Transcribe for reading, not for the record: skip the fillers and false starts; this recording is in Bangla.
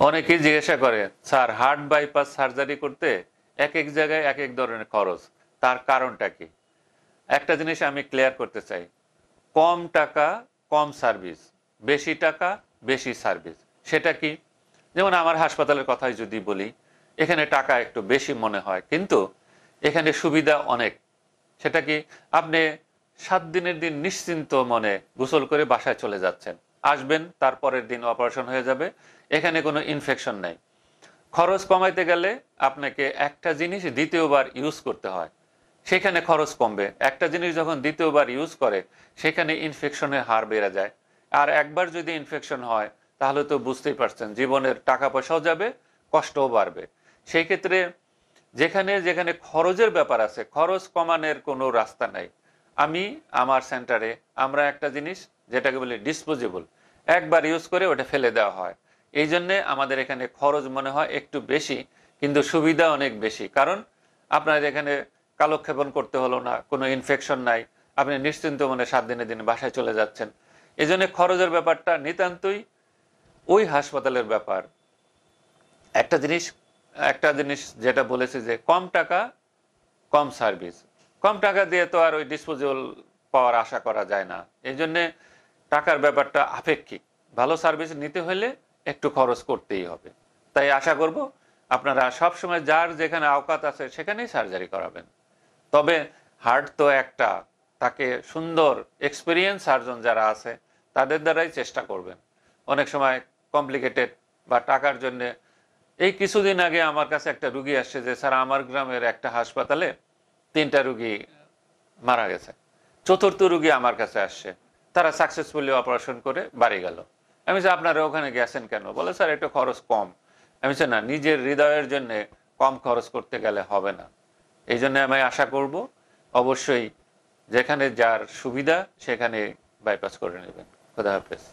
অনেকেই জিজ্ঞাসা করে, স্যার হার্ট বাইপাস সার্জারি করতে এক এক জায়গায় এক এক ধরনের খরচ, তার কারণটা কি? একটা জিনিস আমি ক্লিয়ার করতে চাই, কম টাকা কম সার্ভিস, বেশি টাকা বেশি সার্ভিস। সেটা কি? যেমন আমার হাসপাতালের কথাই যদি বলি, এখানে টাকা একটু বেশি মনে হয়, কিন্তু এখানে সুবিধা অনেক। সেটা কি? আপনি 7 দিনের দিন নিশ্চিন্ত মনে গোসল করে বাসায় চলে যাচ্ছেন, আসবেন, তারপরের দিন অপারেশন হয়ে যাবে, এখানে কোনো ইনফেকশন নাই। খরচ কমাইতে গেলে আপনাকে একটা জিনিস দ্বিতীয়বার ইউজ করতে হয়, সেখানে খরচ কমবে। একটা জিনিস যখন দ্বিতীয়বার ইউজ করে, সেখানে ইনফেকশনের হার বেড়ে যায়। আর একবার যদি ইনফেকশন হয়, তাহলে তো বুঝতেই পারছেন জীবনের টাকা পয়সাও যাবে, কষ্টও বাড়বে। সেই ক্ষেত্রে যেখানে যেখানে খরচের ব্যাপার আছে, খরচ কমানোর কোনো রাস্তা নাই। আমার সেন্টারে আমরা একটা জিনিস যেটাকে বলি ডিসপোজেবল, একবার ইউজ করে ওটা ফেলে দেওয়া হয়। এই জন্যে আমাদের এখানে খরচ মনে হয় একটু বেশি, কিন্তু সুবিধা অনেক বেশি। কারণ আপনার এখানে কালক্ষেপণ করতে হলো না, কোনো ইনফেকশন নাই, আপনি নিশ্চিন্ত মনে 7 দিনের দিন বাসায় চলে যাচ্ছেন। এই জন্য খরচের ব্যাপারটা নিতান্তই ওই হাসপাতালের ব্যাপার। একটা জিনিস যেটা বলেছে যে কম টাকা কম সার্ভিস, কম টাকা দিয়ে তো আর ওই ডিসপোজেবল পাওয়ার আশা করা যায় না। এই জন্যে টাকার ব্যাপারটা আপেক্ষিক। ভালো সার্ভিস নিতে হলে একটু খরচ করতেই হবে। তাই আশা করব আপনারা সবসময় যার যেখানে আওকাত আছে সেখানেই সার্জারি করাবেন। তবে হার্ট তো একটা, তাকে সুন্দর এক্সপিরিয়েন্স সার্জন যারা আছে তাদের দ্বারাই চেষ্টা করবেন। অনেক সময় কমপ্লিকেটেড বা টাকার জন্যে, এই কিছুদিন আগে আমার কাছে একটা রুগী আসছে যে স্যার আমার গ্রামের একটা হাসপাতালে 3টা রুগী মারা গেছে, 4র্থ রুগী আমার কাছে আসছে, তারা সাকসেসফুলি অপারেশন করে বাড়ি গেল। আমি যে আপনারা ওখানে গেছেন কেন? বলে স্যার একটু খরচ কম। আমি না, নিজের হৃদয়ের জন্য কম খরচ করতে গেলে হবে না। এই জন্য আমি আশা করব অবশ্যই যেখানে যার সুবিধা সেখানে বাইপাস করে নেবেন। খোদা হাফেজ।